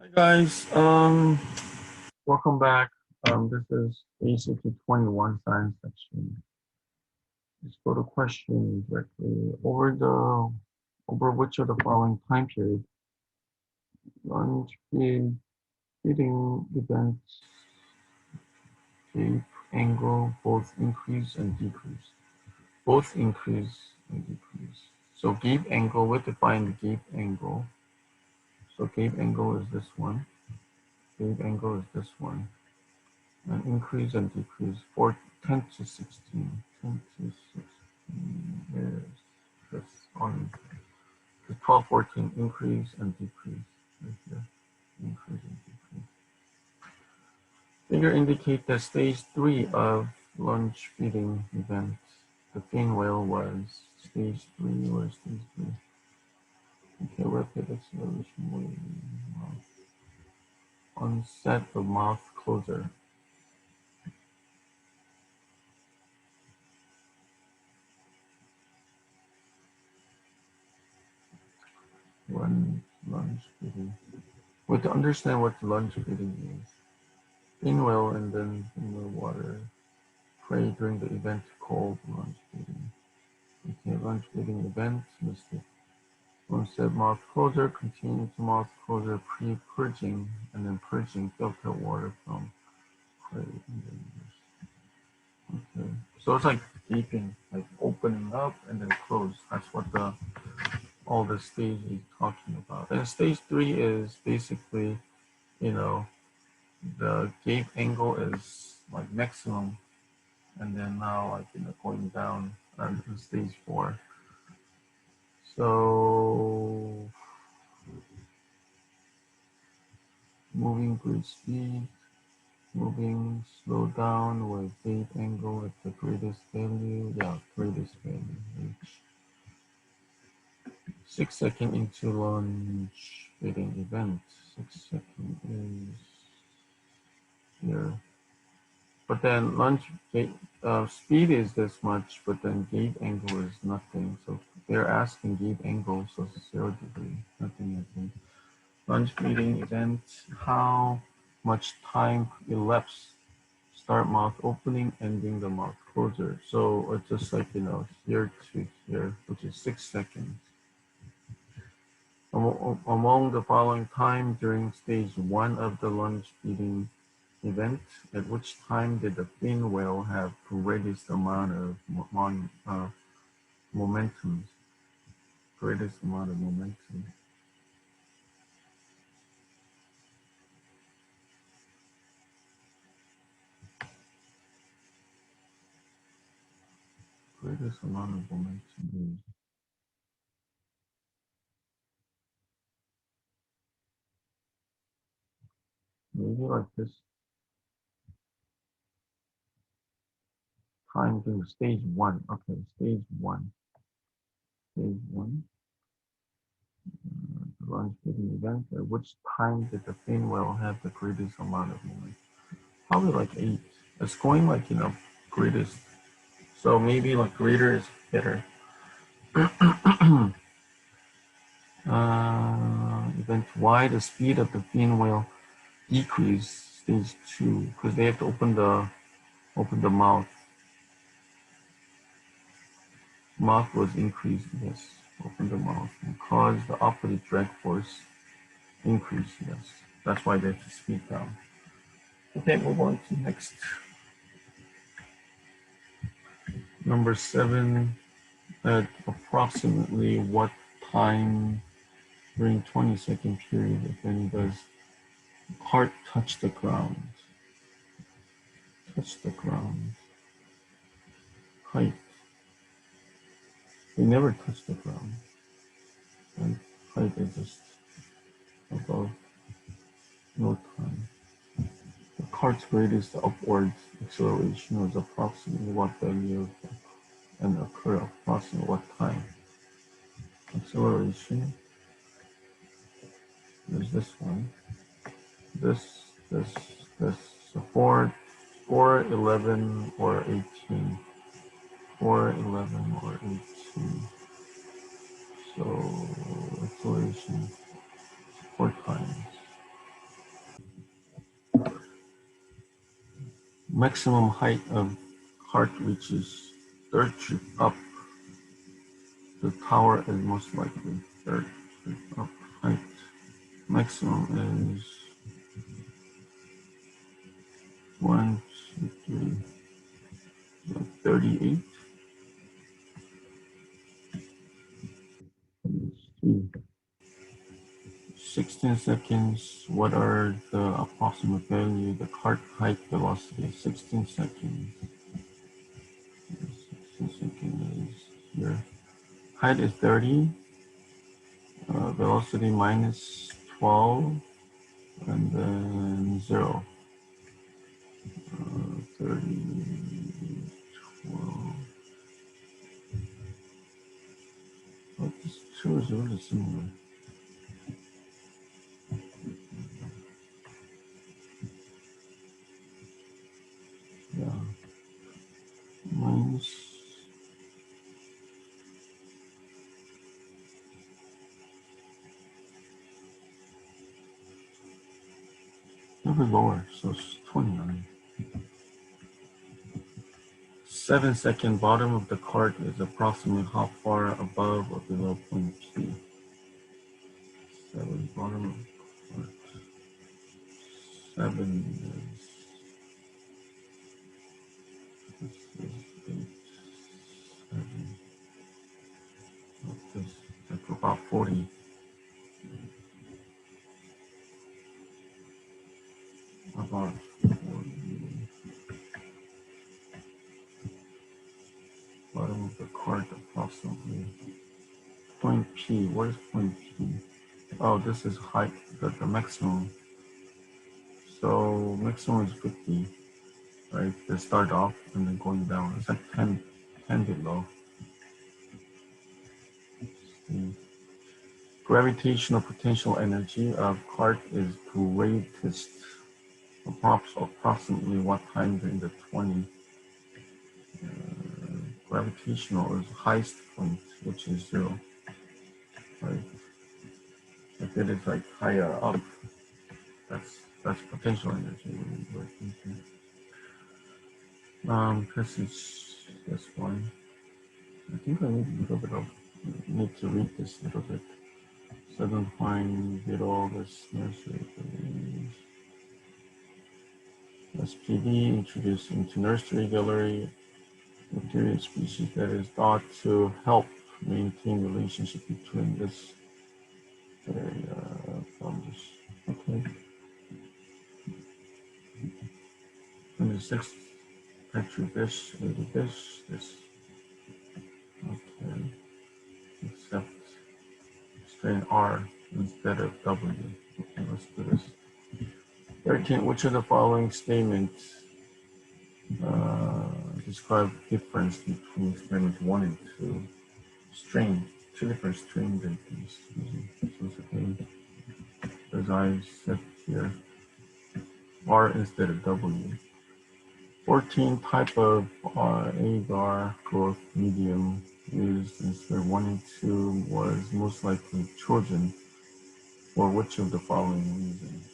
Hi guys, welcome back. This is ACT21 Science section. Let's go to question directly. Over which of the following time period lunch feeding events gave angle both increase and decrease? Both increase and decrease. So gave angle, we define the gave angle. So gave angle is this one. Gave angle is this one. And increase and decrease for 10 to 16. 10 to 16 is this on the 12, 14 increase and decrease right here. Increase and decrease. Figure indicate that stage 3 of lunch feeding event. The fin whale was stage 3 or stage 3. Okay, rapid acceleration wave. Onset of mouth closure. Lunch feeding. We have to understand what lunch feeding is. In well and then in the water. Pray during the event called lunch feeding. Okay, lunch feeding event, listed. Onset mouth closure, continue to mouth closure, pre-purging, and then purging filter water from prey. Okay, so it's like deeping, like opening up and then close. That's what all the stage is talking about. And stage 3 is basically, you know, the gate angle is like maximum, and then now like going down to stage 4. So moving grid speed, moving slow down with gate angle at the greatest value. Yeah, greatest value. H. 6 second into launch feeding event. 6 second is here. But then launch gate speed is this much, but then gate angle is nothing. So they're asking gate angle, so 0 degree, nothing I think. Launch feeding event, how much time elapsed? Start mouth opening, ending the mouth closure. So it's just like, here to here, which is 6 seconds. Among the following time during stage 1 of the lunch feeding event, at which time did the fin whale have greatest amount of momentum? Greatest amount of momentum. Greatest amount of momentum is maybe like this time during stage 1. Okay, stage 1. Stage 1. The lunch feeding event. At which time did the fin whale have the greatest amount of momentum? Probably like 8. It's going like, greatest. So maybe like greater is better. Event Y, the speed of the fin whale decrease stage 2 because they have to open the mouth. Mouth was increased, yes. Open the mouth and cause the opposite drag force increase, yes. That's why they have to speed down. Okay, move on to next. Number 7, at approximately what time during 20-second period, if any, does heart touch the ground? Touch the ground. Height. They never touch the ground. And height is just above, no time. The cart's greatest upward acceleration was approximately what value and occur approximately what time? Acceleration is this one. This. So 4, 11, or 18. 4, 11, or 18. So acceleration 4 times. Maximum height of cart reaches third trip up. The tower is most likely third trip up height. Maximum is 1, 2, 3, 38. Let's see. 16 seconds. What are the approximate value? The cart height velocity. 16 seconds. 16 seconds is here. Height is 30. Velocity minus 12. And then 0. 30, 12. Oh, this two is really similar. Yeah. Minus. A little bit lower, so it's 29. 7-second bottom of the cart is approximately how far above or below point P? 7 bottom of the cart. 7 is, this is 8, 7. What's this? Like about 40. About 40. Bottom of the cart approximately. Point P, what is point P? Oh, this is height, the maximum. So maximum is 50, right? They start off and then going down. It's like 10 below. Gravitational potential energy of cart is greatest approximately what time during the 20? Gravitational is highest point, which is 0. Right? If it is like higher up, that's potential energy. Passage this one. I think I need a little bit of need to read this a little bit. Southern pine beetle, this nursery. SPD introduced into nursery gallery bacteria species that is thought to help maintain relationship between this area from this. Okay. 26 petri dish, little dish, this. Okay. Except strain R instead of W. Okay, let's do this. 13. Which of the following statements describe difference between experiment 1 and 2? Strain, 2 different strain densities. So it's okay. As I said here, R instead of W. 14. Type of agar growth medium used in experiment 1 and 2 was most likely chosen for which of the following reasons?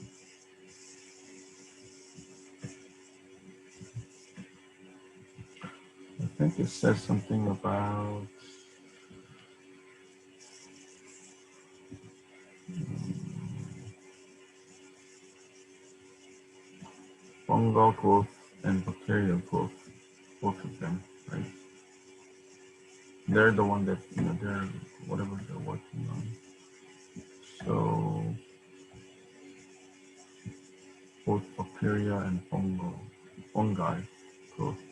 I think it says something about fungal growth and bacterial growth, both of them, right? They're the one that, they're whatever they're working on. So both bacteria and fungi growth.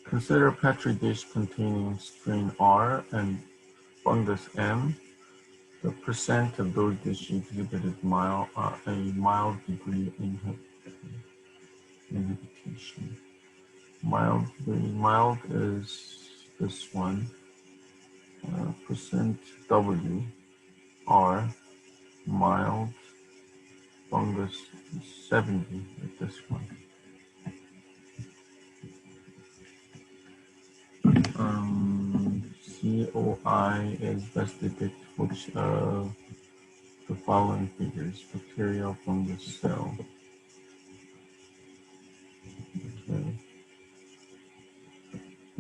Consider a petri dish containing strain R and fungus M. The percent of those dishes exhibited a mild degree inhibition. Mild is this one. Percent W R mild fungus 70 at this one. COI is best depict which of the following figures: bacterial, fungus, cell. Okay.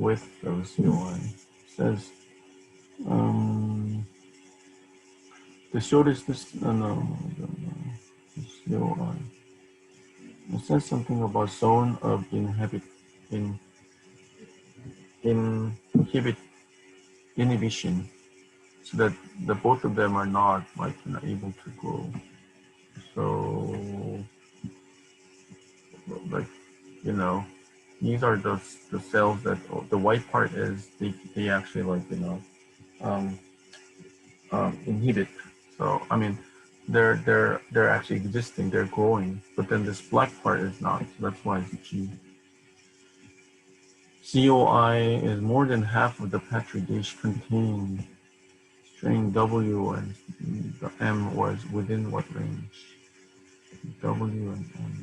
width of COI. It says the shortest distance. No, I don't know. COI. It says something about zone of in inhibit inhibition, so that the both of them are not like able to grow. So like these are the cells that the white part is they actually like um, inhibit. So I mean they're actually existing, they're growing, but then this black part is not. So that's why it's G. COI is more than half of the petri dish contained. String W and the M was within what range? W and M.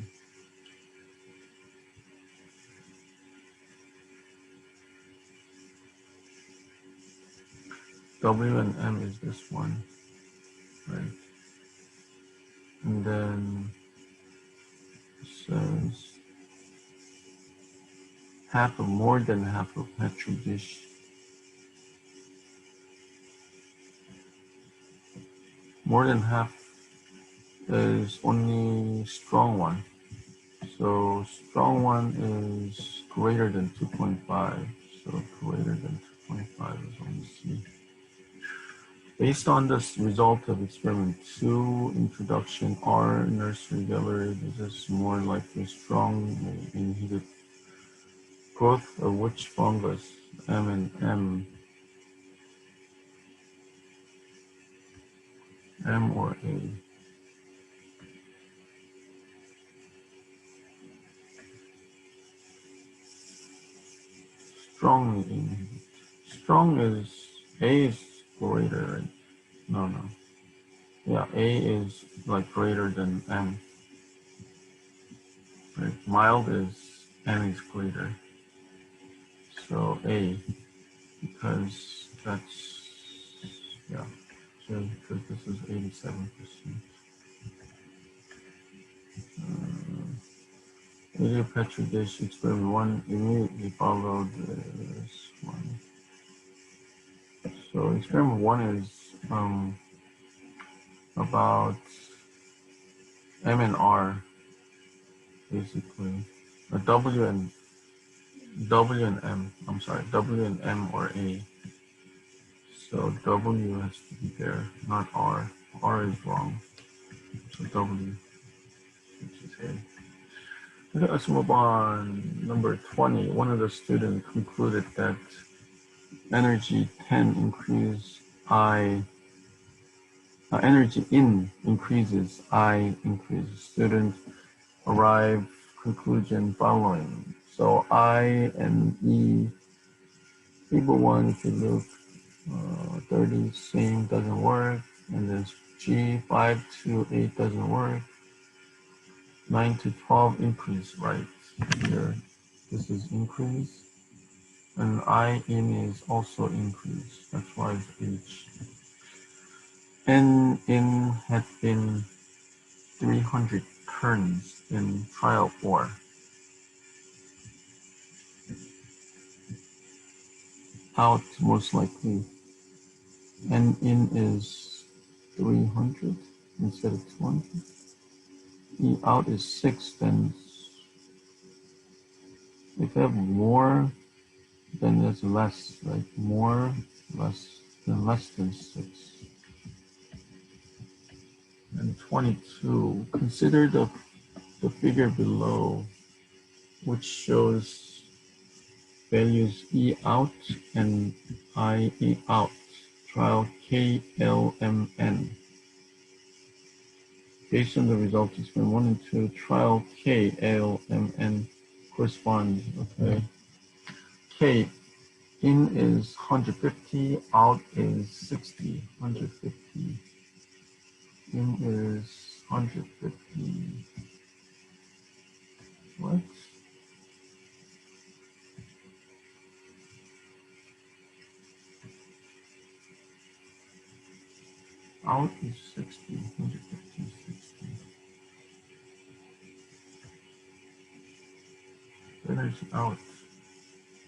W and M is this one, right? And then it says more than half of petri dish. More than half is only strong one. So strong one is greater than 2.5. So greater than 2.5 is only C. Based on this result of experiment 2, introduction R, nursery gallery, this is more likely strong inhibit growth of which fungus? M and M or A? Strongly inhibit. Strong is, A is greater, right? No. Yeah, A is like greater than M. Right? Mild is M is greater. So A, because that's, yeah. So because this is 87%. Radio Petri dish experiment 1 immediately followed this one. So experiment 1 is about M and R, basically. W and M. I'm sorry, W and M or A. So W has to be there, not R. R is wrong. So W, which is A. Okay, let's move on. Number 20. One of the students concluded that energy 10 increase I. Energy in increases, I increases. Student arrive conclusion following. So I and E, table 1, if you look, 30, same, doesn't work. And then G, 5 to 8 doesn't work. 9 to 12 increase, right? Here, this is increase. And I in is also increase. That's why it's H. N in had been 300 turns in trial 4. Out most likely. N in is 300 instead of 200. E out is 6, then if you have more, then there's less, right? More, less, then less than 6. And 22, consider the figure below, which shows values E out and I E out. Trial KLMN. Based on the results, experiment 1 and 2, trial KLMN correspond. Okay. K in is 150, out is 60. 150. In is 150. What? Out is 60. 150 is 60. Energy out.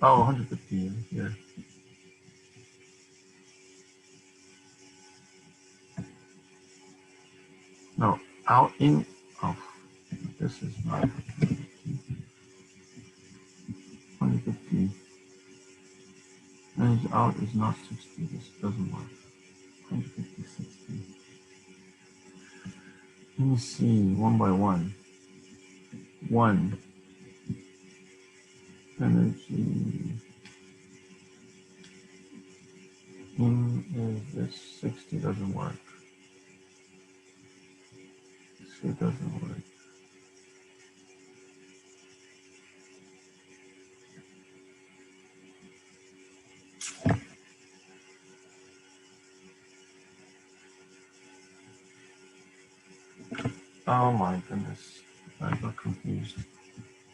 Oh, 150 here. No, out in. Oh, this is not 150. And out is not 60. This doesn't work. 150, 60. Let me see one by one. One, energy in is this 60 doesn't work. C doesn't work. Oh my goodness. I got confused.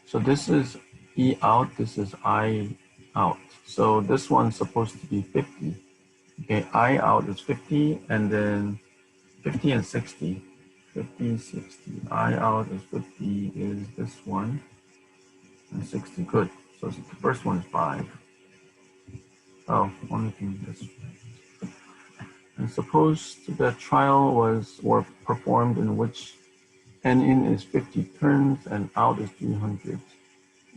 So this is E out, this is I out. So this one's supposed to be 50. Okay, I out is 50, and then 50 and 60. 50, 60. I out is 50 is this one, and 60. Good. So the first one is 5. Oh, only thing this. And suppose the trial was or performed in which N in is 50 turns and out is 300.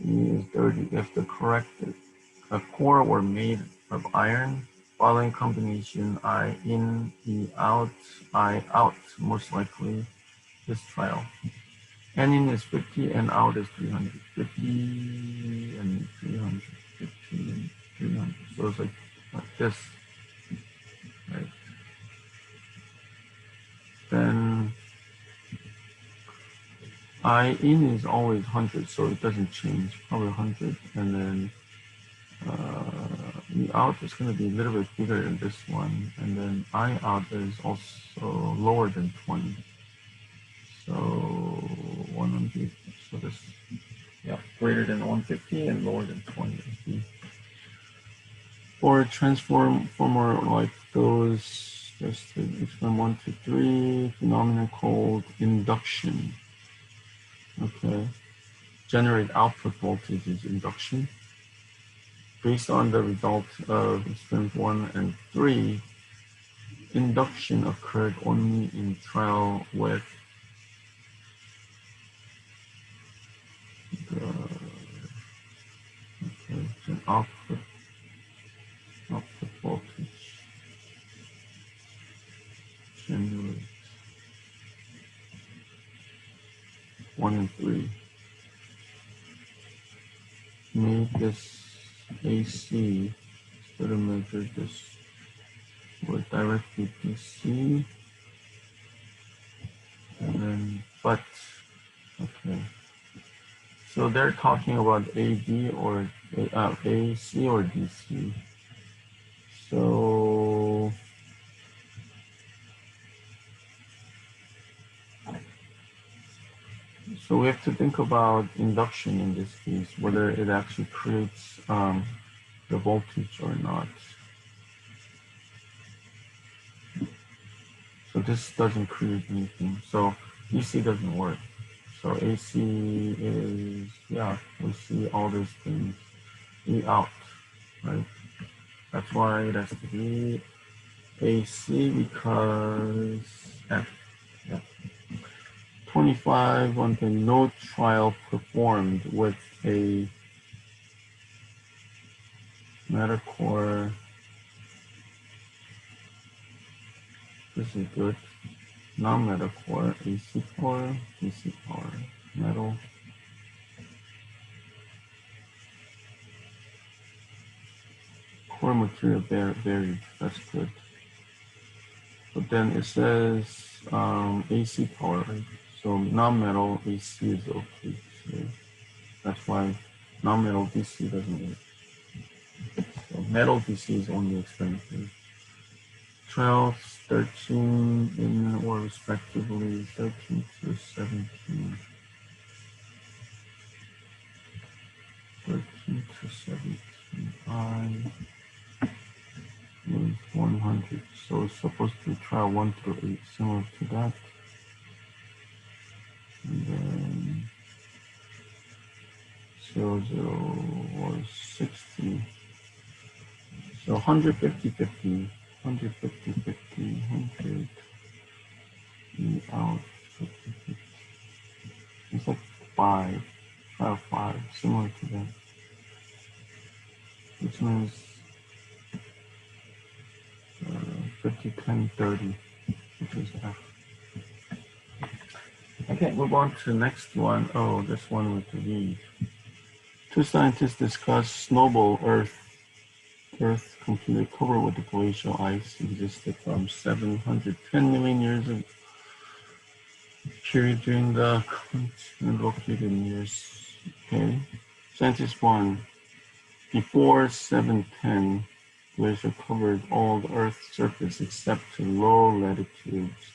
E is 30. If the correct core were made of iron, following combination I in, E out, I out, most likely this trial. N in is 50 and out is 300. 50 and 300. 50 and 300. So it's like this, right? Then I in is always 100, so it doesn't change, probably 100. And then E out is going to be a little bit bigger than this one. And then I out is also lower than 20. So 100, so this, yeah, greater than 150 and lower than 20. Or transformer like those, just to explain 1, 2, 3, phenomenon called induction. Okay. Generate output voltage is induction. Based on the result of experiments 1 and 3, induction occurred only in trial with the output voltage generate 1 and 3. Made this AC, instead of measure this with directly DC, and then but okay. So they're talking about AD or AC or DC. So we have to think about induction in this case, whether it actually creates the voltage or not. So this doesn't create anything. So DC doesn't work. So AC is, yeah, we see all these things. E out, right? That's why it has to be AC because F. Yeah. 25 on the no trial performed with a matter core. This is good. Non-metal core, AC core, DC core, metal. Core material varied. That's good. But then it says AC power, right? So non-metal AC is okay. So that's why non-metal DC doesn't work. So metal DC is only experimental. 12, 13 in or respectively 13 to 17. 13 to 17. I with 100. So it's supposed to try 1 through 8, similar to that. And then was 60. So 150, 50, 150, 50, 100, out, 50, 50. It's like 5, similar to that, which means 50, 10, 30, which is F. Okay, move on to the next one. Oh, this one we could read. Two scientists discuss snowball Earth completely covered with the glacial ice existed from 710 million years of period during the continent located in years. Okay. Scientist 1. Before 710, glacier covered all the Earth's surface except to low latitudes.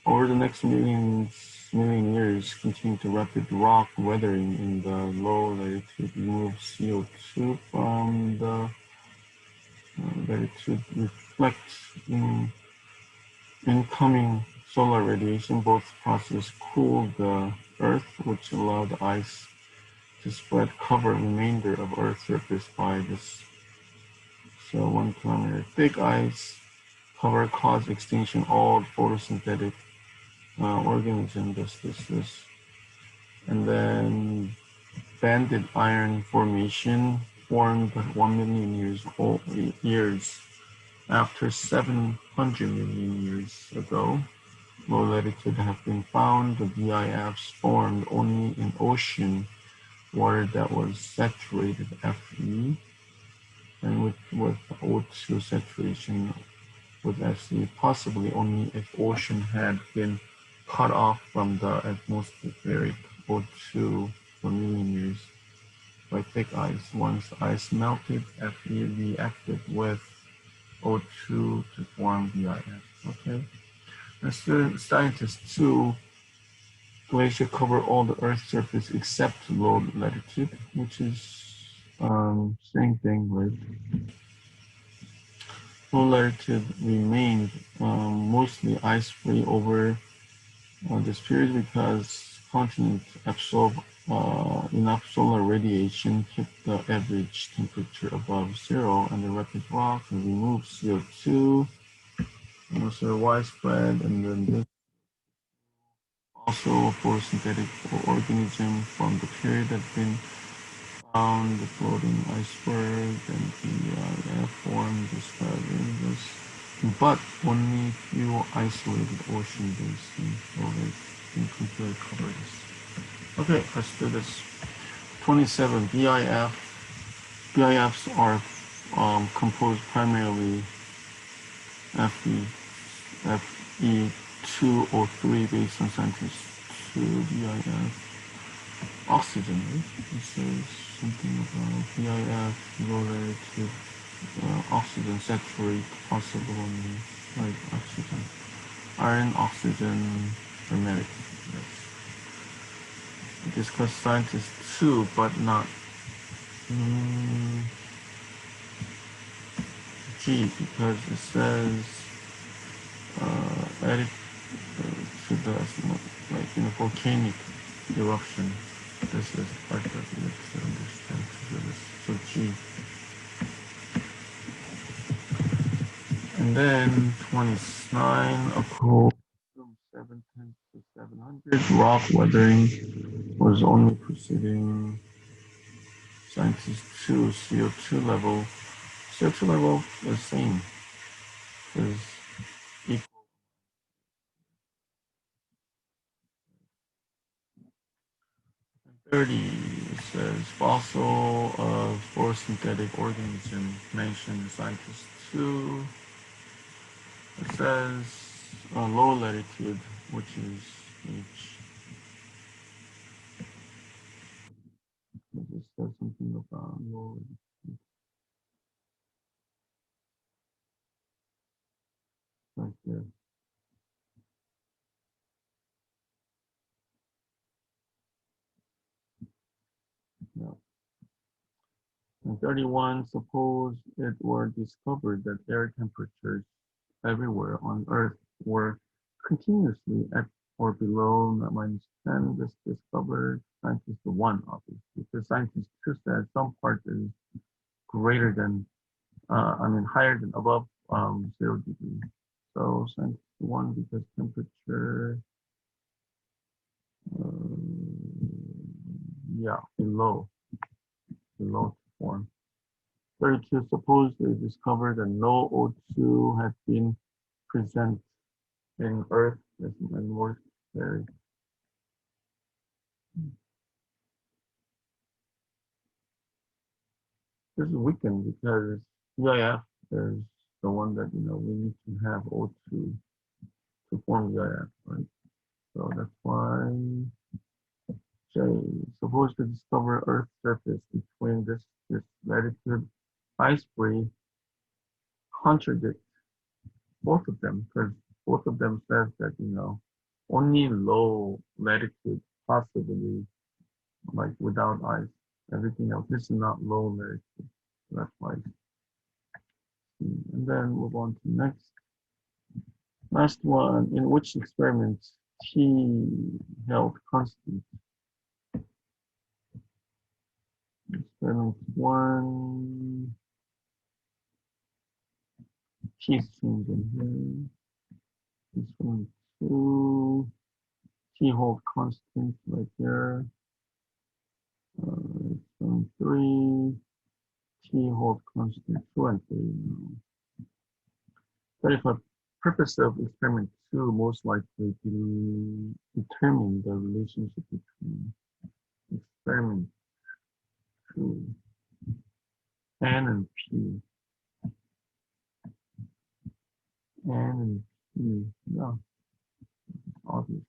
Over the next million years, continued to rapid rock weathering in the low latitude removed CO2 from the latitude reflect in incoming solar radiation. Both processes cooled the Earth, which allowed the ice to spread cover remainder of Earth's surface by this 1 kilometer thick ice cover caused extinction all photosynthetic organisms. This and then banded iron formation formed 1 million years after 700 million years ago. Low latitude have been found. The VIFs formed only in ocean water that was saturated Fe, and with O2 saturation with Fe, possibly only if ocean had been cut off from the atmospheric O2 for million years by thick ice. Once ice melted, Fe reacted with O2 to form VIF. Okay. And scientists 2, glacier cover all the Earth's surface except low latitude, which is same thing, right? Low latitude remained mostly ice-free over this period because continents absorb enough solar radiation, keep the average temperature above zero, and the rapid rock and remove CO2. Also widespread, and then this also photosynthetic organism from the period have been found, the floating iceberg and the airform describing this, but only few isolated ocean basins, so they can completely cover this. Okay, let's do this. 27 BIFs are composed primarily Fe2O3 based on scientists 2 BIF. Oxygen, right? It says something about BIF related to oxygen saturate possible only like oxygen. Iron, oxygen, hermetic. Yes. Discuss scientists too, but not G, because it says added to the like in a volcanic eruption. This is part of it to understand this. So G. And then 29, a cold from 710 to 700, rock weathering was only preceding scientists 2, CO2 level. CO2 level is the same, is equal. 30 says fossil of photosynthetic organism mentioned scientists 2. It says low latitude, which is H. It just says something about low latitude right there. Yeah. And 31, suppose it were discovered that air temperatures everywhere on Earth were continuously at or below -10, this discovered scientist 1, obviously. Because scientist 2 said some part is greater than, higher than above 0 degrees. So scientist 1 because temperature, yeah, below to form. 32, suppose they discovered that no O2 has been present in Earth and more there. This is weakened because EIF is the one that we need to have O2 to form EIF, right? So that's why J. Suppose to discover Earth's surface between this latitude ice free contradict both of them because both of them says that only low latitude possibly like without ice. Everything else, this is not low latitude. So that's why. And then move on to next. Last one, in which experiment T held constant? Experiment 1, T's changing here. Experiment 2, T hold constant right there. Experiment 3, T hold constant 2 and 3. But if a purpose of experiment 2 most likely to determine the relationship between experiment 2 N and P. N and P, yeah, obvious.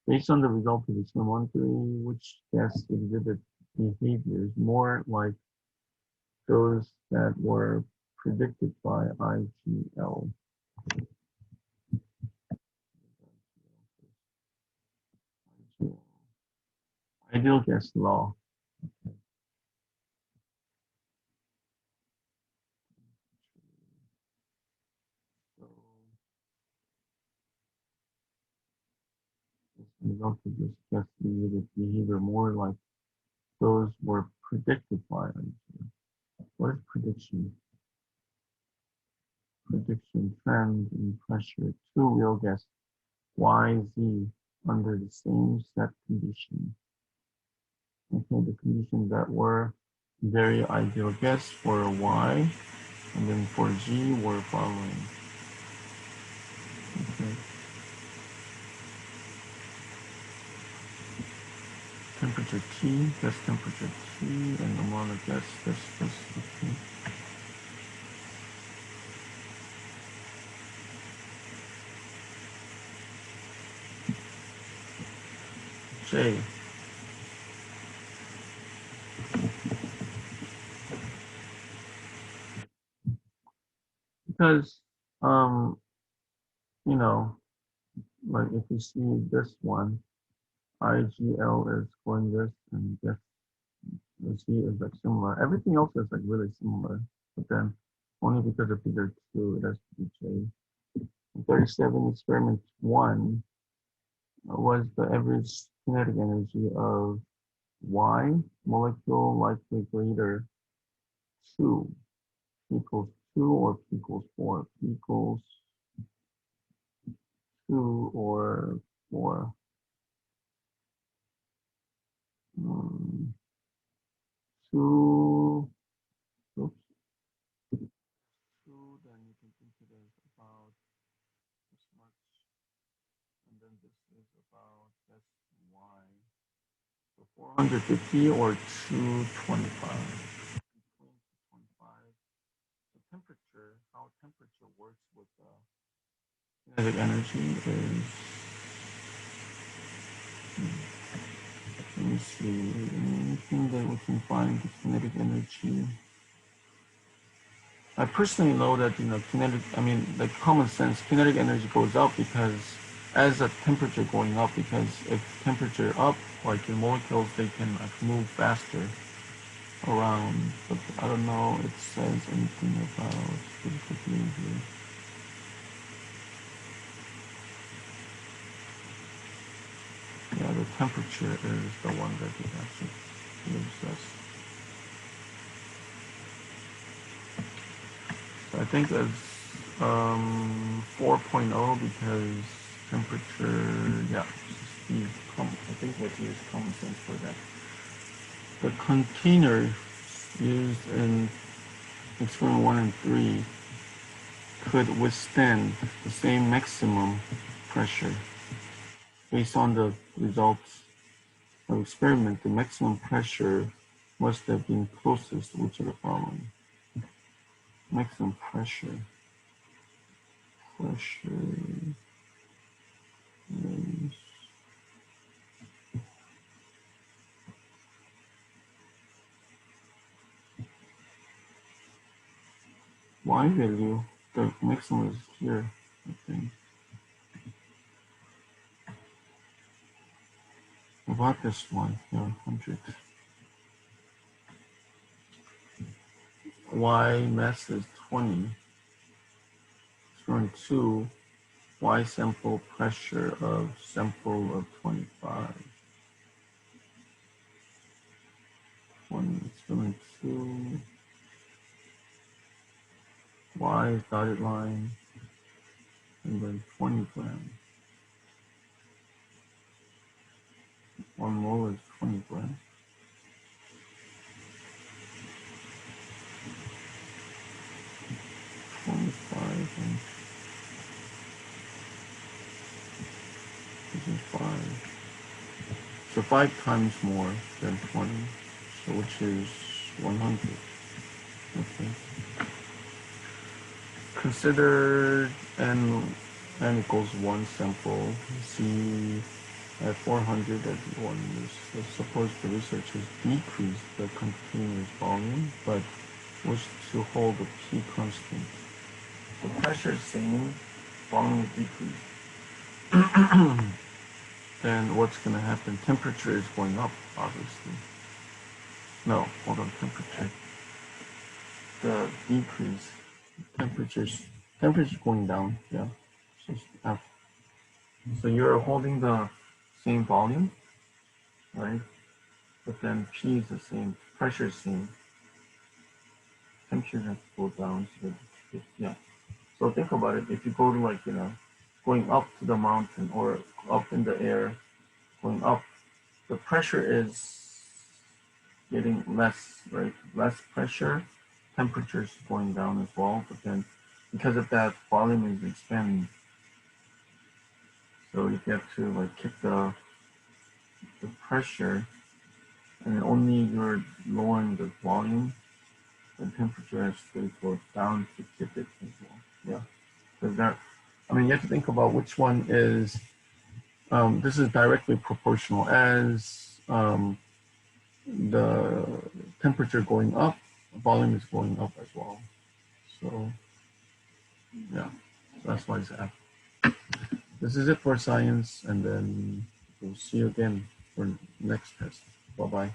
Based on the result of experiment 3, which guests exhibit behaviors more like those that were predicted by IGL. Ideal guess law. So this result of this guest exhibit behavior more like those were predicted by IGL. What is prediction? Prediction trend in pressure. Two real guess Y, Z under the same set condition. Okay, the conditions that were very ideal guess for Y, and then for G were following. Okay. Temperature T, guess temperature T, and amount of guess this. Okay. J. Because you know, like if you see this one, IGL is going this, and guess the C is like similar. Everything else is like really similar, but then only because of figure 2, it has to be J. 37 experiment 1 was the average kinetic energy of Y molecule likely greater 2 equals 2 or P equals 4. P equals 2 or 4. 2, oops, 2, then you can think it is about this much, and then this is about this Y. So 450 or 225. Between 225. So temperature, how temperature works with kinetic energy is, let me see, anything that we can find the kinetic energy. I personally know that, like common sense, kinetic energy goes up because as the temperature going up, because if temperature up, like the molecules, they can like move faster around. But I don't know it says anything about physical behavior. Yeah, the temperature is the one that he actually gives us. So I think that's 4.0 because temperature, yeah, I think let's use common sense for that. The container used in experiment 1 and 3 could withstand the same maximum pressure. Based on the results of experiment, the maximum pressure must have been closest to which of the following. Maximum pressure is Y value, the maximum is here, I think. About this one, yeah, 100. Y mass is 20. Experiment 2, Y sample pressure of sample of 25. 20, experiment 2, Y is dotted line, and then 20 grams. 1 mole is 20 grams. 25 and this is 5. So 5 times more than 20, so which is 100. Okay. Consider n equals 1 sample. C at 400 at 1 is, so suppose the researchers decrease the container's volume, but wish to hold the P constant. The pressure is same, volume is decreased. Then what's going to happen? Temperature is going up, obviously. No, hold on, temperature. The decrease, temperature's going down, yeah. So, so you're holding the same volume, right? But then P is the same, pressure is same. Temperature has to go down, so yeah. So think about it. If you go to like, going up to the mountain or up in the air, going up, the pressure is getting less, right? Less pressure, temperature is going down as well, but then because of that, volume is expanding. So if you have to like keep the pressure, and only you're lowering the volume, the temperature has to go down to keep it as well. Yeah, because that, I mean, you have to think about which one is. This is directly proportional as the temperature going up, volume is going up as well. So yeah, that's why it's F. This is it for science, and then we'll see you again for next test. Bye-bye.